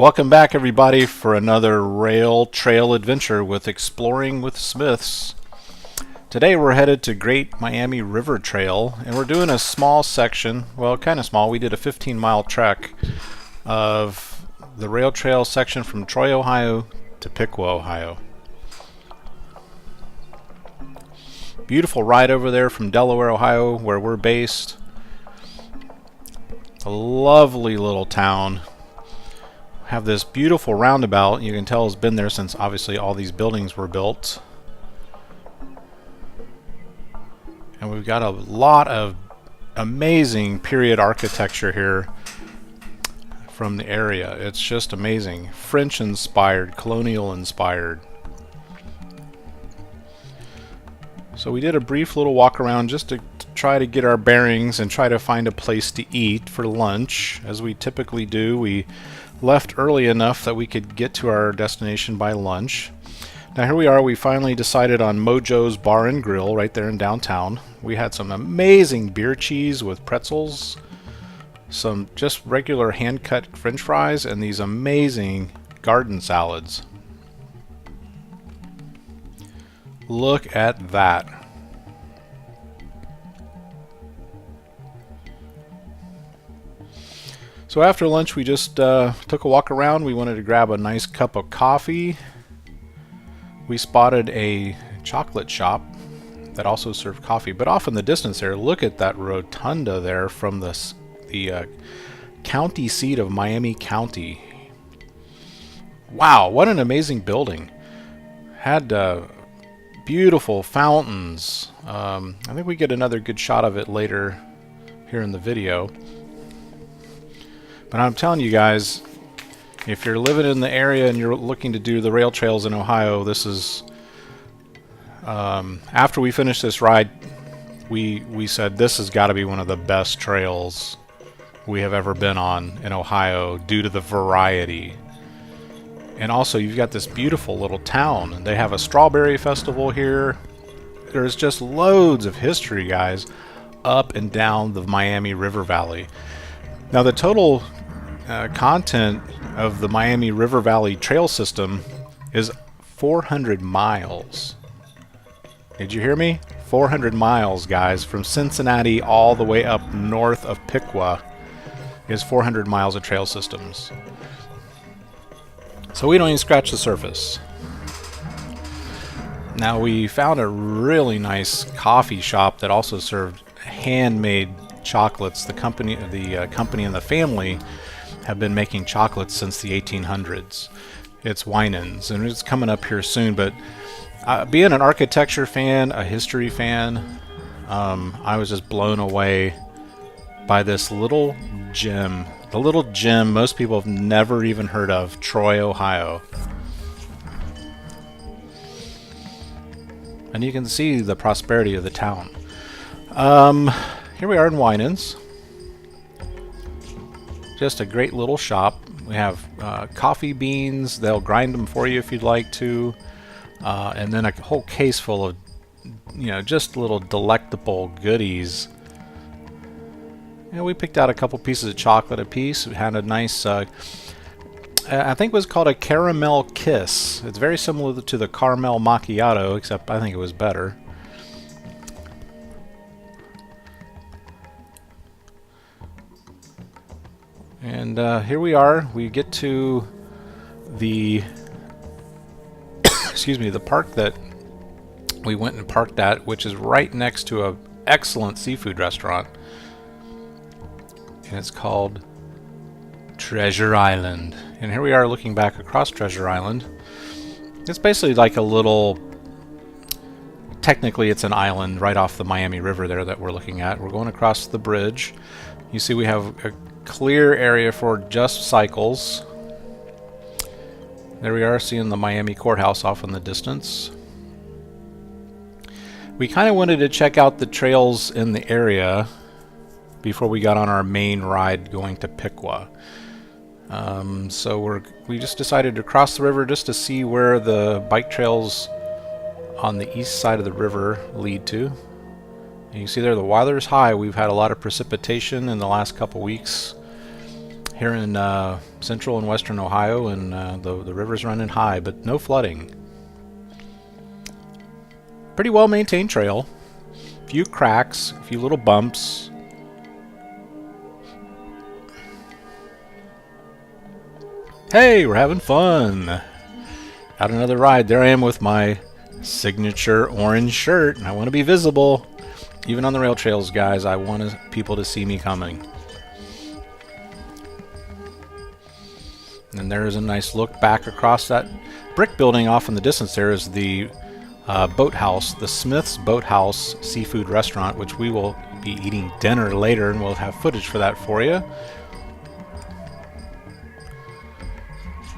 Welcome back, everybody, for another rail trail adventure with Exploring with Smiths. Today we're headed to Great Miami River Trail, and we're doing a small section, well, kind of small. We did a 15-mile trek of the rail trail section from Troy, Ohio to Piqua, Ohio. Beautiful ride over there from Delaware, Ohio, where we're based. A lovely little town. Have this beautiful roundabout. You can tell it's been there since obviously all these buildings were built. And we've got a lot of amazing period architecture here from the area. It's just amazing. French inspired, colonial inspired. So we did a brief little walk around just to try to get our bearings and try to find a place to eat for lunch, as we typically do. We left early enough that we could get to our destination by lunch. Now here we are. We finally decided on Mojo's Bar and Grill right there in downtown. We had some amazing beer cheese with pretzels, some just regular hand-cut French fries, and these amazing garden salads. Look at that. So after lunch we just took a walk around. We wanted to grab a nice cup of coffee. We spotted a chocolate shop that also served coffee, but off in the distance there, look at that rotunda there from the county seat of Miami County. Wow, what an amazing building. Had beautiful fountains. I think we get another good shot of it later here in the video. But I'm telling you guys, if you're living in the area and you're looking to do the rail trails in Ohio, this is, after we finished this ride, we said this has got to be one of the best trails we have ever been on in Ohio due to the variety. And also you've got this beautiful little town, and they have a strawberry festival here. There's just loads of history, guys, up and down the Miami River Valley. Now the total content of the Miami River Valley Trail System is 400 miles. Did you hear me? 400 miles, guys, from Cincinnati all the way up north of Piqua is 400 miles of trail systems. So we don't even scratch the surface. Now we found a really nice coffee shop that also served handmade chocolates. The company and the family have been making chocolates since the 1800s. It's Winans, and it's coming up here soon. But being an architecture fan, a history fan, I was just blown away by this little gem. The little gem most people have never even heard of, Troy, Ohio. And you can see the prosperity of the town. Here we are in Winans. Just a great little shop. We have coffee beans. They'll grind them for you if you'd like to. And then a whole case full of, just little delectable goodies. We picked out a couple pieces of chocolate apiece. We had a nice, I think it was called a caramel kiss. It's very similar to the caramel macchiato, except I think it was better. And here we are. We get to the the park that we went and parked at, which is right next to an excellent seafood restaurant. And it's called Treasure Island. And here we are looking back across Treasure Island. It's basically like a little, technically it's an island right off the Miami River there that we're looking at. We're going across the bridge. You see we have a clear area for just cycles. There we are, seeing the Miami courthouse off in the distance. We kind of wanted to check out the trails in the area before we got on our main ride going to Piqua. So we just decided to cross the river just to see where the bike trails on the east side of the river lead to. And you see there the weather's high. We've had a lot of precipitation in the last couple weeks. here in central and western Ohio, and the river's running high, but no flooding. Pretty well maintained trail. Few cracks, a few little bumps. Hey, we're having fun. Got another ride. There I am with my signature orange shirt, and I want to be visible. Even on the rail trails, guys, I want people to see me coming. And there's a nice look back across that brick building off in the distance. There is the boathouse, the Smith's Boathouse Seafood Restaurant, which we will be eating dinner later, and we'll have footage for that for you.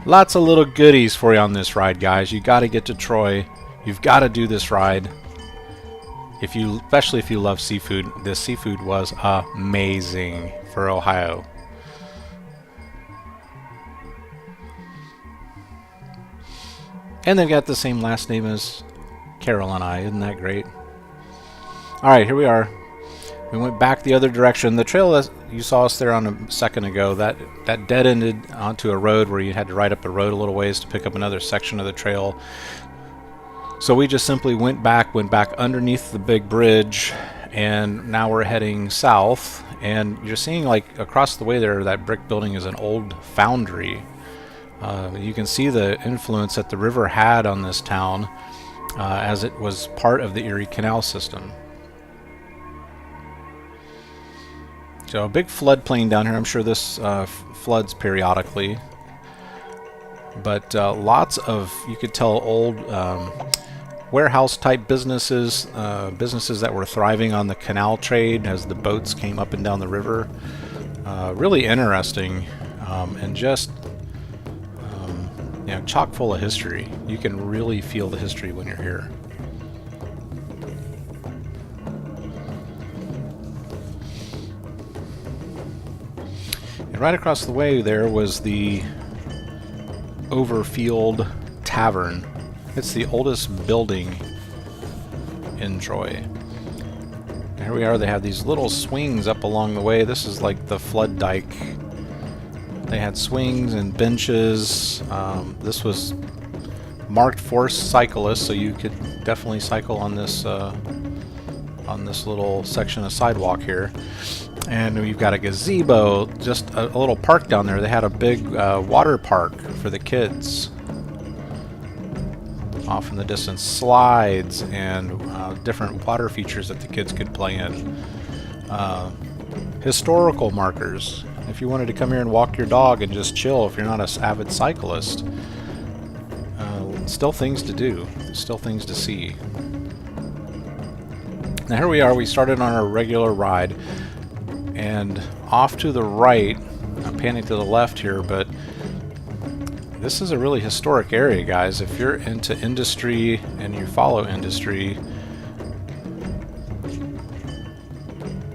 Lots of little goodies for you on this ride, guys. You got to get to Troy. You've got to do this ride. Especially if you love seafood. This seafood was amazing for Ohio. And they've got the same last name as Carol and I. Isn't that great? Alright, here we are. We went back the other direction. The trail that you saw us there on a second ago, that dead-ended onto a road where you had to ride up a road a little ways to pick up another section of the trail. So we just simply went back underneath the big bridge, and now we're heading south. And you're seeing, like, across the way there, that brick building is an old foundry. You can see the influence that the river had on this town as it was part of the Erie Canal system. So a big floodplain down here. I'm sure this floods periodically. But lots of, you could tell, old warehouse-type businesses, businesses that were thriving on the canal trade as the boats came up and down the river. Really interesting, and just chock full of history. You can really feel the history when you're here. And right across the way there was the Overfield Tavern. It's the oldest building in Troy. And here we are. They have these little swings up along the way. This is like the flood dike. They had swings and benches. This was marked for cyclists, so you could definitely cycle on this little section of sidewalk here. And we've got a gazebo, just a little park down there. They had a big water park for the kids. Off in the distance, slides and different water features that the kids could play in. Historical markers. If you wanted to come here and walk your dog and just chill, if you're not an avid cyclist, still things to do, still things to see. Now here we are. We started on our regular ride, and off to the right, I'm panning to the left here, but this is a really historic area, guys. If you're into industry and you follow industry,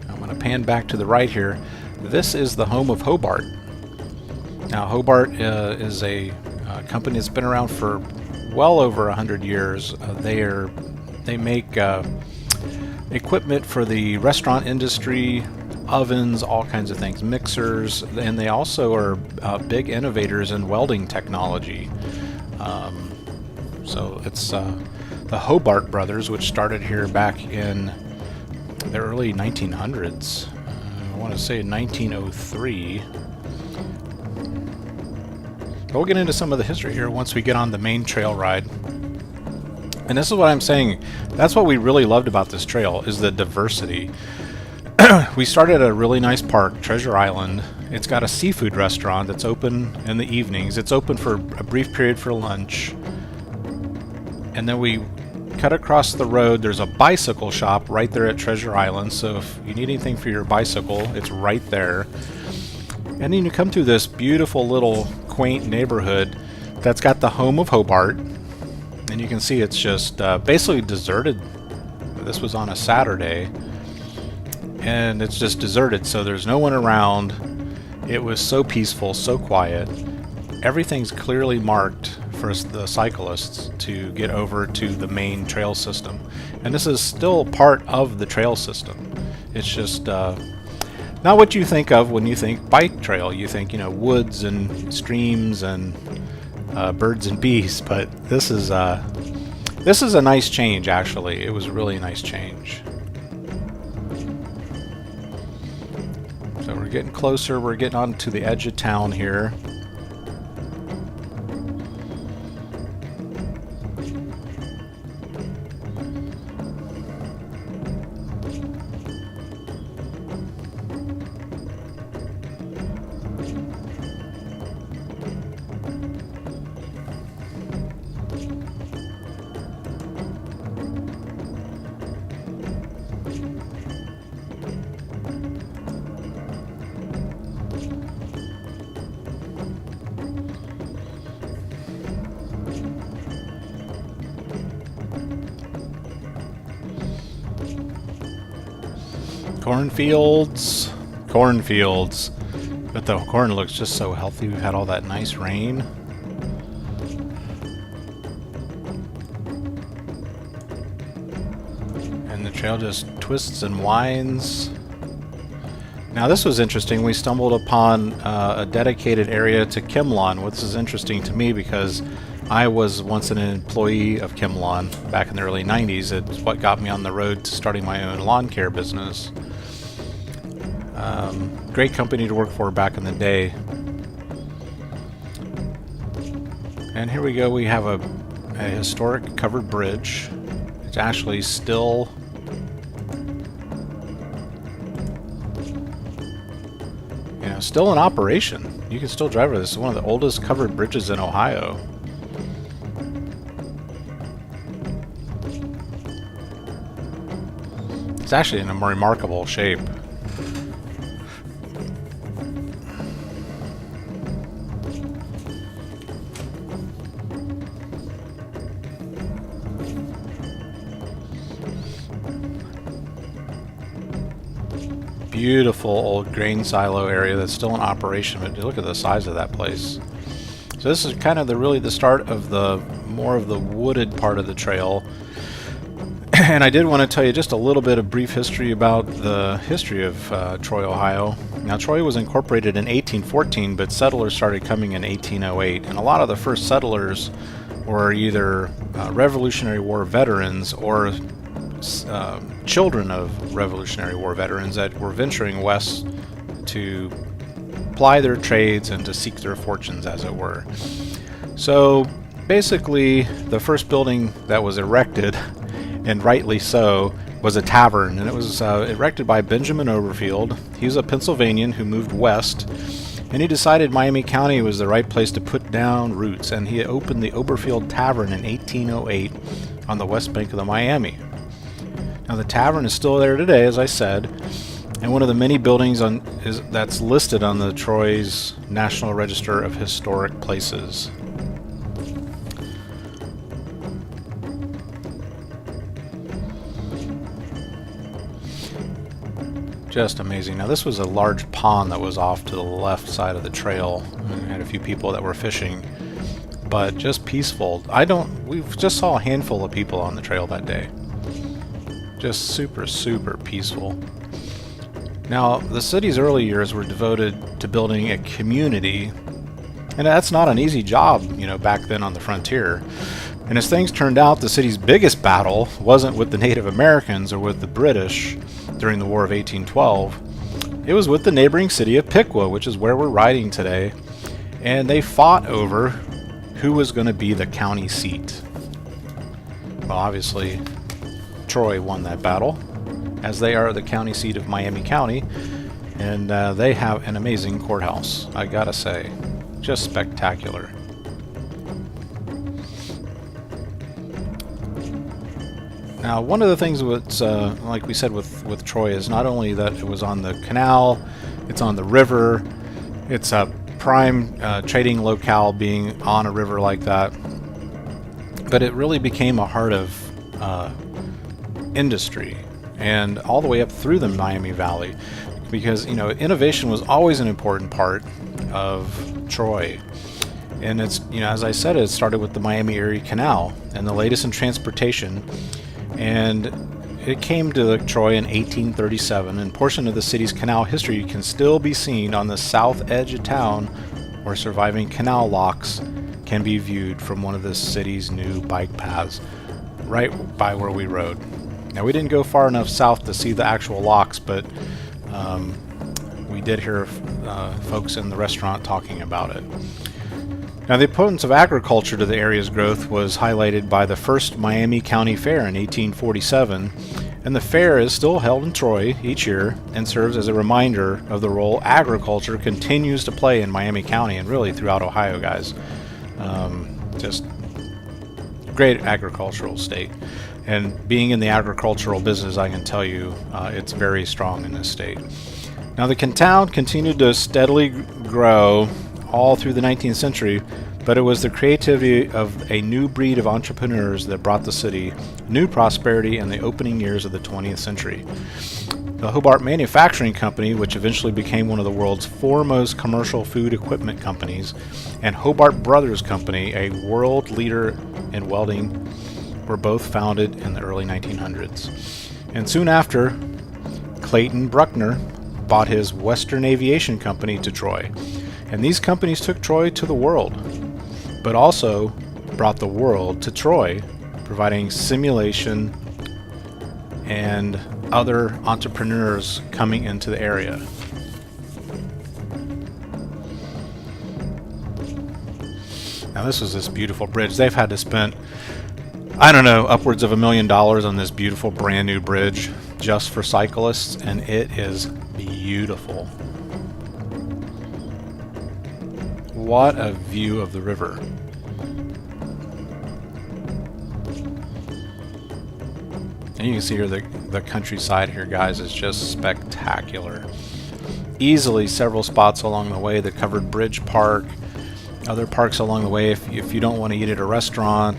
I'm going to pan back to the right here. This is the home of Hobart. Now, Hobart is a company that's been around for well over 100 years. They make equipment for the restaurant industry, ovens, all kinds of things, mixers, and they also are big innovators in welding technology. So it's the Hobart brothers, which started here back in the early 1900s. I want to say 1903. We'll get into some of the history here once we get on the main trail ride. And this is what I'm saying. That's what we really loved about this trail, is the diversity. We started at a really nice park, Treasure Island. It's got a seafood restaurant that's open in the evenings. It's open for a brief period for lunch. And then we cut across the road. There's a bicycle shop right there at Treasure Island. So if you need anything for your bicycle, it's right there. And then you come through this beautiful little quaint neighborhood that's got the home of Hobart. And you can see it's just basically deserted. This was on a Saturday. And it's just deserted, so there's no one around. It was so peaceful, so quiet. Everything's clearly marked for the cyclists to get over to the main trail system. And this is still part of the trail system. It's just Not what you think of when you think bike trail. You think, you know, woods and streams and birds and bees, but this is a nice change, actually. It was really a nice change. So we're getting closer. We're getting on to the edge of town here. Cornfields, cornfields. But the corn looks just so healthy. We've had all that nice rain. And the trail just twists and winds. Now this was interesting. We stumbled upon a dedicated area to Chemlawn, which is interesting to me because I was once an employee of Chemlawn back in the early 90s. It's what got me on the road to starting my own lawn care business. Great company to work for back in the day. And here we go. We have a historic covered bridge. It's actually still still in operation. You can still drive it. This is one of the oldest covered bridges in Ohio. It's actually in a remarkable shape. Beautiful old grain silo area that's still in operation, but look at the size of that place. So this is kind of really the start of the more of the wooded part of the trail. And I did want to tell you just a little bit of brief history about the history of Troy, Ohio. Now Troy was incorporated in 1814, but settlers started coming in 1808, and a lot of the first settlers were either Revolutionary War veterans or children of Revolutionary War veterans that were venturing west to ply their trades and to seek their fortunes, as it were. So basically the first building that was erected, and rightly so, was a tavern, and it was erected by Benjamin Oberfield. He was a Pennsylvanian who moved west, and he decided Miami County was the right place to put down roots, and he opened the Oberfield Tavern in 1808 on the west bank of the Miami. Now the tavern is still there today, as I said, and one of the many buildings that's listed on the Troy's National Register of Historic Places. Just amazing. Now this was a large pond that was off to the left side of the trail. We had a few people that were fishing, but just peaceful. We just saw a handful of people on the trail that day. Just super, super peaceful. Now, the city's early years were devoted to building a community, and that's not an easy job, back then on the frontier. And as things turned out, the city's biggest battle wasn't with the Native Americans or with the British during the War of 1812. It was with the neighboring city of Piqua, which is where we're riding today, and they fought over who was going to be the county seat. Well, obviously, Troy won that battle, as they are the county seat of Miami County, and they have an amazing courthouse, I gotta say. Just spectacular. Now, one of the things that's, like we said with Troy, is not only that it was on the canal, it's on the river, it's a prime trading locale being on a river like that, but it really became a heart of industry, and all the way up through the Miami Valley, because innovation was always an important part of Troy. And it's as I said, it started with the Miami Erie Canal and the latest in transportation, and it came to Troy in 1837, and portion of the city's canal history can still be seen on the south edge of town, where surviving canal locks can be viewed from one of the city's new bike paths, right by where we rode. Now, we didn't go far enough south to see the actual locks, but we did hear folks in the restaurant talking about it. Now, the importance of agriculture to the area's growth was highlighted by the first Miami County Fair in 1847, and the fair is still held in Troy each year and serves as a reminder of the role agriculture continues to play in Miami County and really throughout Ohio, guys. Just great agricultural state. And being in the agricultural business, I can tell you it's very strong in this state. Now, the town continued to steadily grow all through the 19th century, but it was the creativity of a new breed of entrepreneurs that brought the city new prosperity in the opening years of the 20th century. The Hobart Manufacturing Company, which eventually became one of the world's foremost commercial food equipment companies, and Hobart Brothers Company, a world leader in welding, were both founded in the early 1900s. And soon after, Clayton Bruckner bought his Western Aviation Company to Troy. And these companies took Troy to the world, but also brought the world to Troy, providing simulation and other entrepreneurs coming into the area. Now, this is this beautiful bridge. They've had to spend, I don't know, upwards of $1 million on this beautiful brand new bridge just for cyclists, and it is beautiful. What a view of the river. And you can see here the countryside here, guys, is just spectacular. Easily several spots along the way, the covered bridge park, other parks along the way. If you don't want to eat at a restaurant,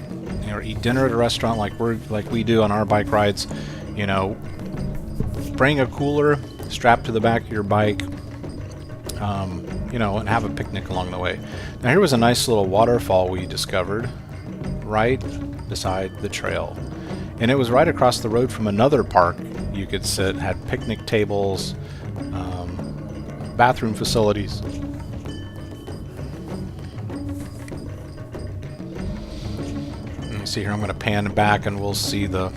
or eat dinner at a restaurant like we do on our bike rides, you know, bring a cooler strapped to the back of your bike, you know, and have a picnic along the way. Now, here was a nice little waterfall we discovered right beside the trail. And it was right across the road from another park you could sit, had picnic tables, bathroom facilities. And you see here, I'm going to pan back and we'll see the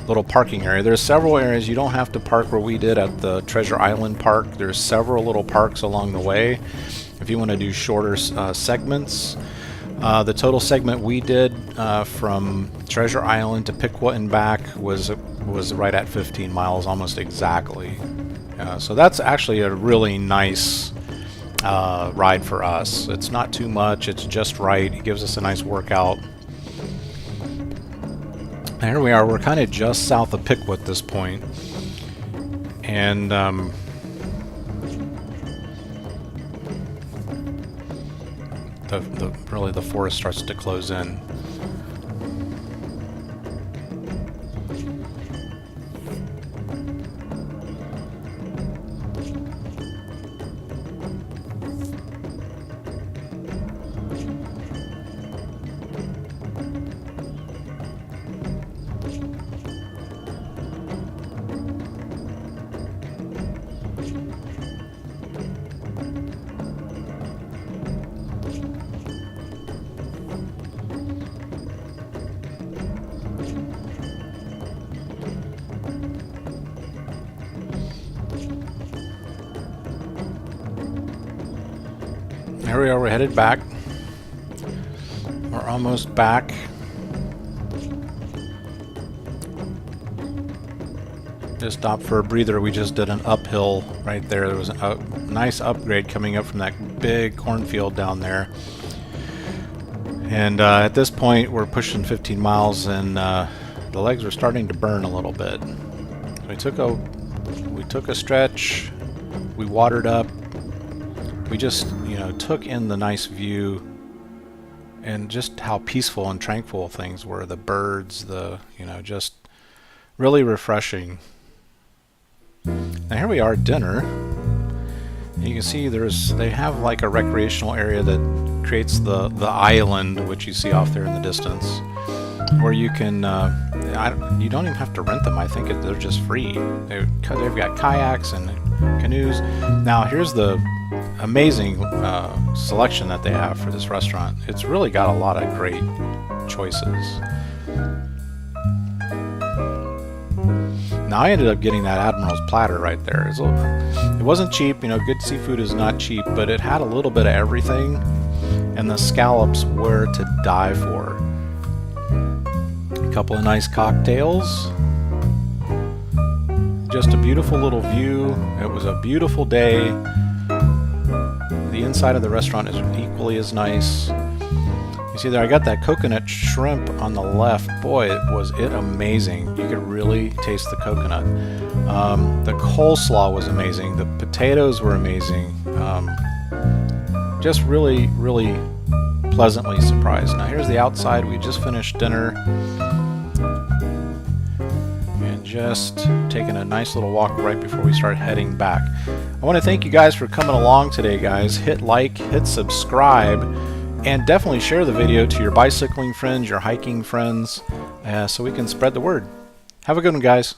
little parking area. There's several areas. You don't have to park where we did at the Treasure Island Park. There's several little parks along the way if you want to do shorter segments. The total segment we did from Treasure Island to Piqua and back was right at 15 miles, almost exactly. So that's actually a really nice ride for us. It's not too much. It's just right. It gives us a nice workout. And here we are. We're kind of just south of Piqua at this point. And really the forest starts to close in. Here we are, we're headed back. We're almost back. Just stopped for a breather. We just did an uphill right there. There was a nice upgrade coming up from that big cornfield down there. And at this point, we're pushing 15 miles, and the legs were starting to burn a little bit. So we took a stretch. We watered up. We just, you know, took in the nice view and just how peaceful and tranquil things were. The birds, just really refreshing. Now here we are at dinner. And you can see they have like a recreational area that creates the island, which you see off there in the distance. where you can, you don't even have to rent them. I think they're just free. They've got kayaks and canoes. Now here's the amazing selection that they have for this restaurant. It's really got a lot of great choices. Now I ended up getting that Admiral's platter right there. It wasn't cheap, you know, good seafood is not cheap, but it had a little bit of everything, and the scallops were to die for. A couple of nice cocktails. Just a beautiful little view. It was a beautiful day. The inside of the restaurant is equally as nice. You see there, I got that coconut shrimp on the left. Boy, was it amazing. You could really taste the coconut. The coleslaw was amazing. The potatoes were amazing. Just really, really pleasantly surprised. Now here's the outside. We just finished dinner. And just taking a nice little walk right before we start heading back. I want to thank you guys for coming along today, guys. Hit like, hit subscribe, and definitely share the video to your bicycling friends, your hiking friends, so we can spread the word. Have a good one, guys.